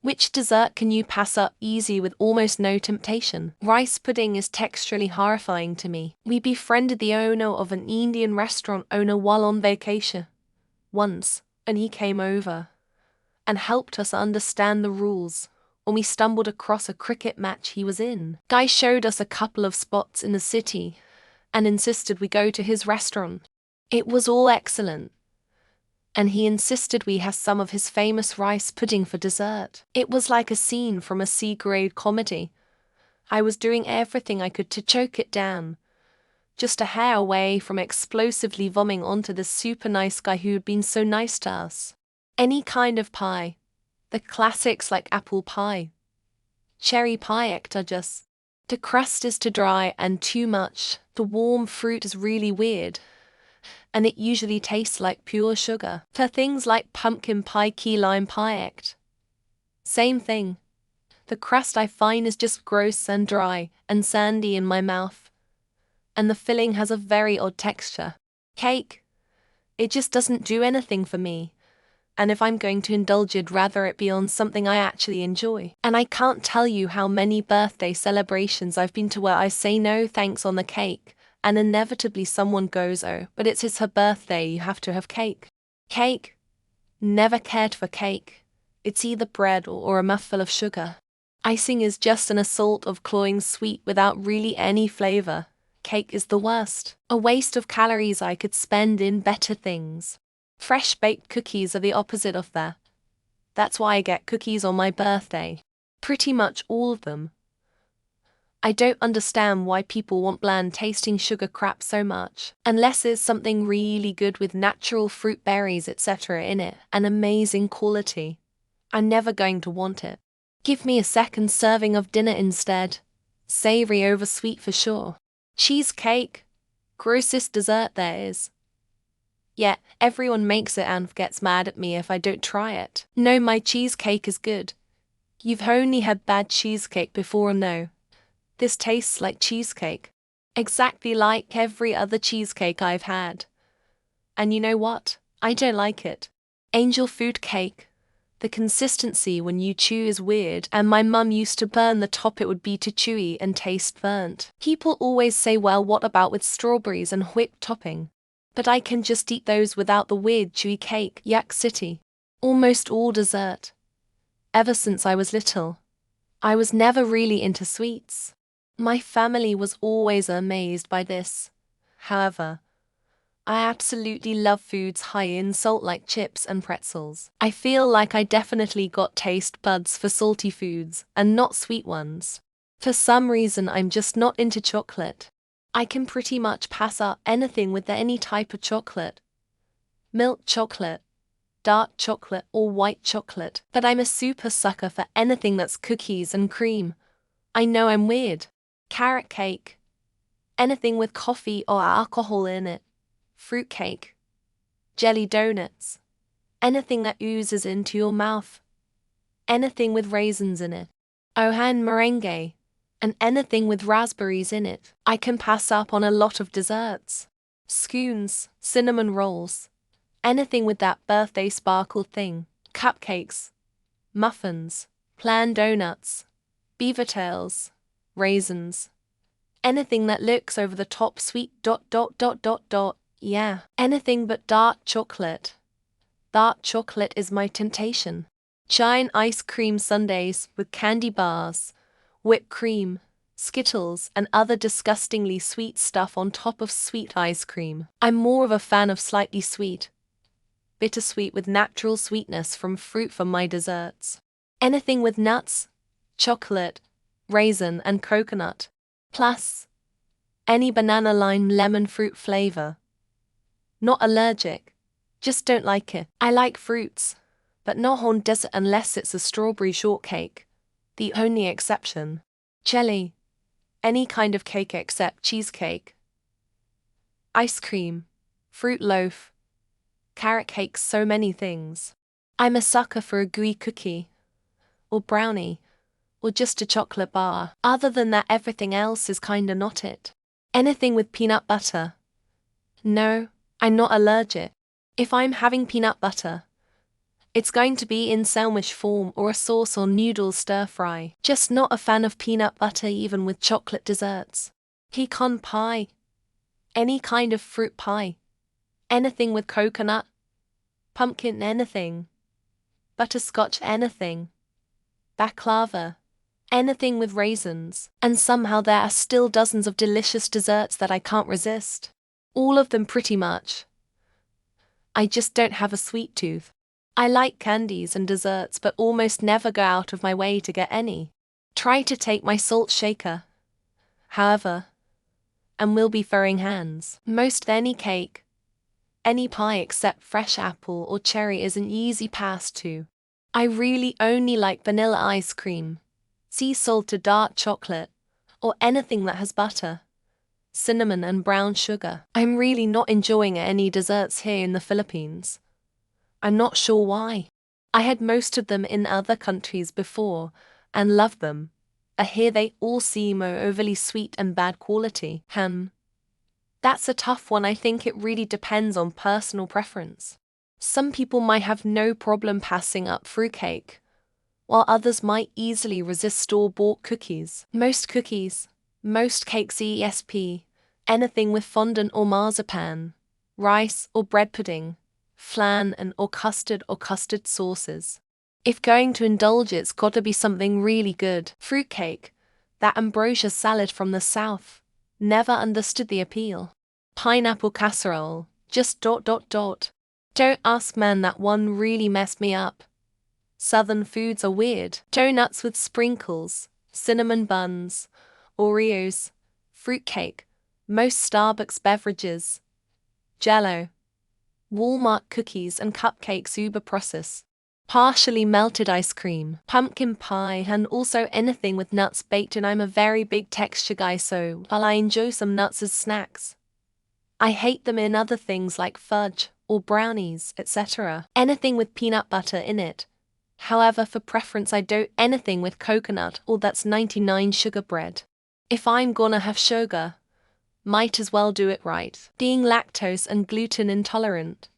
Which dessert can you pass up easy with almost no temptation? Rice pudding is texturally horrifying to me. We befriended the owner of an Indian restaurant owner while on vacation once, and he came over and helped us understand the rules when we stumbled across a cricket match he was in. Guy showed us a couple of spots in the city and insisted we go to his restaurant. It was all excellent, and he insisted we have some of his famous rice pudding for dessert. It was like a scene from a C-grade comedy. I was doing everything I could to choke it down, just a hair away from explosively vomiting onto the super nice guy who had been so nice to us. Any kind of pie. The classics like apple pie, cherry pie, ectagus. The crust is too dry and too much. The warm fruit is really weird, and it usually tastes like pure sugar. For things like pumpkin pie, key lime pie act. Same thing. The crust I find is just gross and dry and sandy in my mouth, and the filling has a very odd texture. Cake. It just doesn't do anything for me. And if I'm going to indulge, I'd rather it be on something I actually enjoy. And I can't tell you how many birthday celebrations I've been to where I say no thanks on the cake, and inevitably someone goes, oh, but it's her birthday, you have to have cake. Cake? Never cared for cake. It's either bread or a mouthful of sugar. Icing is just an assault of cloying sweet without really any flavor. Cake is the worst. A waste of calories I could spend in better things. Fresh baked cookies are the opposite of that. That's why I get cookies on my birthday. Pretty much all of them. I don't understand why people want bland tasting sugar crap so much, unless it's something really good with natural fruit, berries, etc. in it, and amazing quality. I'm never going to want it. Give me a second serving of dinner instead. Savory over sweet for sure. Cheesecake. Grossest dessert there is. Yet, everyone makes it and gets mad at me if I don't try it. No, my cheesecake is good. You've only had bad cheesecake before, no. This tastes like cheesecake. Exactly like every other cheesecake I've had. And you know what? I don't like it. Angel food cake. The consistency when you chew is weird, and my mum used to burn the top. It would be too chewy and taste burnt. People always say, well, what about with strawberries and whipped topping? But I can just eat those without the weird chewy cake. Yak City. Almost all dessert. Ever since I was little, I was never really into sweets. My family was always amazed by this. However, I absolutely love foods high in salt like chips and pretzels. I feel like I definitely got taste buds for salty foods and not sweet ones. For some reason, I'm just not into chocolate. I can pretty much pass up anything with any type of chocolate. Milk chocolate, dark chocolate or white chocolate. But I'm a super sucker for anything that's cookies and cream. I know I'm weird. Carrot cake. Anything with coffee or alcohol in it. Fruit cake. Jelly donuts. Anything that oozes into your mouth. Anything with raisins in it. Ohan meringue. And anything with raspberries in it. I can pass up on a lot of desserts. Scones, cinnamon rolls. Anything with that birthday sparkle thing. Cupcakes. Muffins. Plan donuts. Beaver tails. Raisins. Anything that looks over the top sweet ... Yeah. Anything but dark chocolate. Dark chocolate is my temptation. Giant ice cream sundaes with candy bars, whipped cream, Skittles, and other disgustingly sweet stuff on top of sweet ice cream. I'm more of a fan of slightly sweet, bittersweet with natural sweetness from fruit for my desserts. Anything with nuts, chocolate, raisin, and coconut. Plus, any banana, lime, lemon fruit flavor. Not allergic, just don't like it. I like fruits, but not on dessert unless it's a strawberry shortcake. The only exception. Jelly. Any kind of cake except cheesecake. Ice cream. Fruit loaf. Carrot cake, so many things. I'm a sucker for a gooey cookie. Or brownie. Or just a chocolate bar. Other than that, everything else is kinda not it. Anything with peanut butter. No, I'm not allergic. If I'm having peanut butter, It's going to be in sandwich form or a sauce or noodle stir fry. Just not a fan of peanut butter even with chocolate desserts. Pecan pie. Any kind of fruit pie. Anything with coconut. Pumpkin anything. Butterscotch anything. Baklava. Anything with raisins. And somehow there are still dozens of delicious desserts that I can't resist. All of them pretty much. I just don't have a sweet tooth. I like candies and desserts but almost never go out of my way to get any. Try to take my salt shaker, however, and will be throwing hands. Most any cake, any pie except fresh apple or cherry is an easy pass to. I really only like vanilla ice cream, sea salted dark chocolate, or anything that has butter, cinnamon and brown sugar. I'm really not enjoying any desserts here in the Philippines. I'm not sure why. I had most of them in other countries before, and loved them. Here they all seem overly sweet and bad quality. That's a tough one. I think it really depends on personal preference. Some people might have no problem passing up fruitcake, while others might easily resist store-bought cookies. Most cakes, anything with fondant or marzipan, rice or bread pudding, flan and or custard sauces. If going to indulge, it's gotta be something really good. Fruitcake, that ambrosia salad from the south, never understood the appeal. Pineapple casserole, just ... Don't ask man, that one really messed me up. Southern foods are weird. Donuts with sprinkles, cinnamon buns, Oreos, fruitcake, most Starbucks beverages, Jell-O, Walmart cookies and cupcakes uber process. Partially melted ice cream, pumpkin pie and also anything with nuts baked in. I'm a very big texture guy, so while I enjoy some nuts as snacks, I hate them in other things like fudge or brownies, etc. Anything with peanut butter in it. However, for preference I don't anything with coconut or that's 99 sugar bread. If I'm gonna have sugar, might as well do it right. Being lactose and gluten intolerant.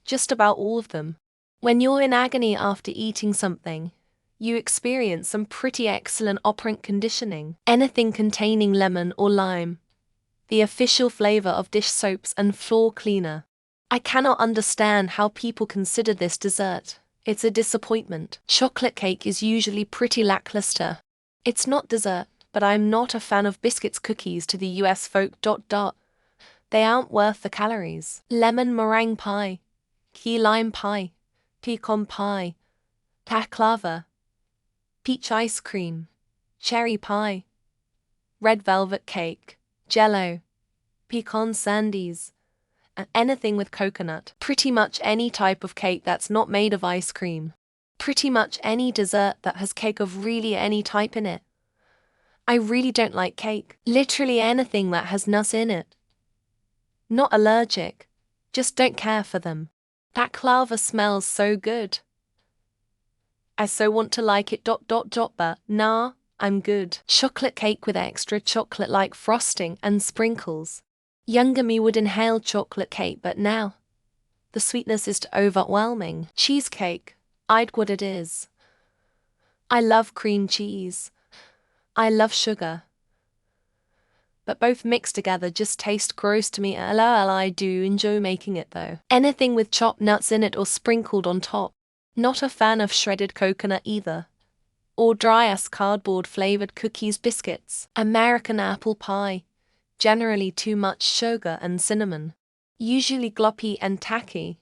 Just about all of them. When you're in agony after eating something, you experience some pretty excellent operant conditioning. Anything containing lemon or lime, the official flavor of dish soaps and floor cleaner. I cannot understand how people consider this dessert. It's a disappointment. Chocolate cake is usually pretty lackluster. It's not dessert, but I'm not a fan of biscuits cookies to the US folk. They aren't worth the calories. Lemon meringue pie, key lime pie, pecan pie, baklava, peach ice cream, cherry pie, red velvet cake, Jell-O, pecan sandies, and anything with coconut. Pretty much any type of cake that's not made of ice cream. Pretty much any dessert that has cake of really any type in it. I really don't like cake. Literally anything that has nuts in it. Not allergic, just don't care for them. Baklava smells so good. I so want to like it ... but nah, I'm good. Chocolate cake with extra chocolate-like frosting and sprinkles. Younger me would inhale chocolate cake, but now the sweetness is overwhelming. Cheesecake, I'd what it is. I love cream cheese. I love sugar. But both mixed together just taste gross to me. I do enjoy making it though. Anything with chopped nuts in it or sprinkled on top. Not a fan of shredded coconut either. Or dry-ass cardboard flavored cookies, biscuits. American apple pie. Generally too much sugar and cinnamon. Usually gloppy and tacky.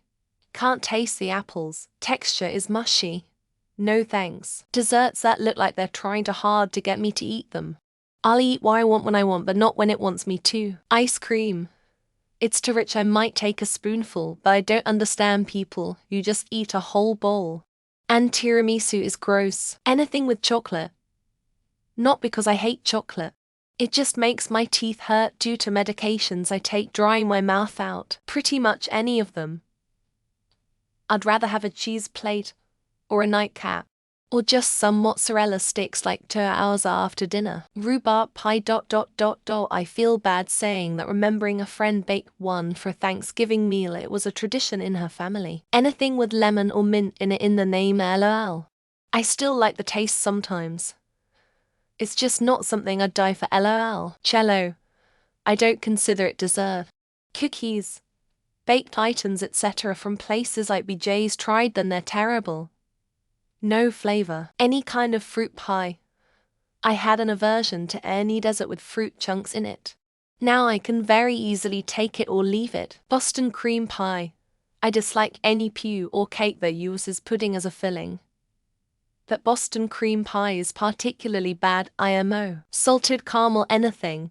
Can't taste the apples. Texture is mushy. No thanks. Desserts that look like they're trying too hard to get me to eat them. I'll eat what I want when I want, but not when it wants me to. Ice cream. It's too rich. I might take a spoonful, but I don't understand people who just eat a whole bowl. And tiramisu is gross. Anything with chocolate. Not because I hate chocolate. It just makes my teeth hurt due to medications I take drying my mouth out. Pretty much any of them. I'd rather have a cheese plate or a nightcap. Or just some mozzarella sticks like 2 hours after dinner. Rhubarb pie. I feel bad saying that remembering a friend baked one for a Thanksgiving meal. It was a tradition in her family. Anything with lemon or mint in it in the name, lol. I still like the taste sometimes. It's just not something I'd die for, lol. Cello. I don't consider it dessert. Cookies, baked items etc. from places like BJ's tried them, they're terrible. No flavor. Any kind of fruit pie. I had an aversion to any dessert with fruit chunks in it. Now I can very easily take it or leave it. Boston cream pie. I dislike any pew or cake that uses pudding as a filling. That Boston cream pie is particularly bad, IMO. Salted caramel anything.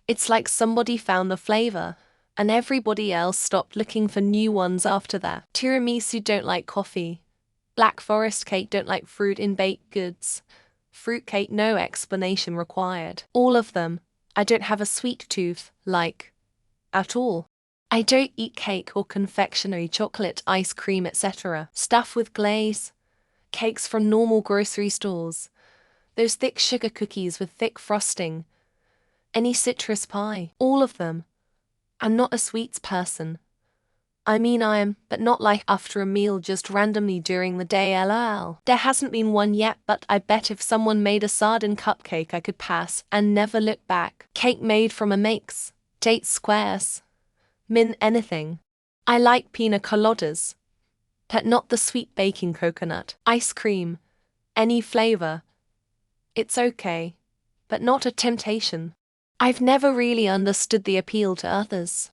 It's like somebody found the flavor, and everybody else stopped looking for new ones after that. Tiramisu, don't like coffee. Black Forest cake, don't like fruit in baked goods. Fruit cake, no explanation required. All of them. I don't have a sweet tooth, like, at all. I don't eat cake or confectionery, chocolate, ice cream, etc. Stuff with glaze. Cakes from normal grocery stores. Those thick sugar cookies with thick frosting. Any citrus pie. All of them. I'm not a sweets person. I mean I am, but not like after a meal, just randomly during the day, lol. There hasn't been one yet, but I bet if someone made a sardine cupcake I could pass and never look back. Cake made from a mix. Date squares. Min anything. I like pina coladas. But not the sweet baking coconut. Ice cream. Any flavor. It's okay. But not a temptation. I've never really understood the appeal to others.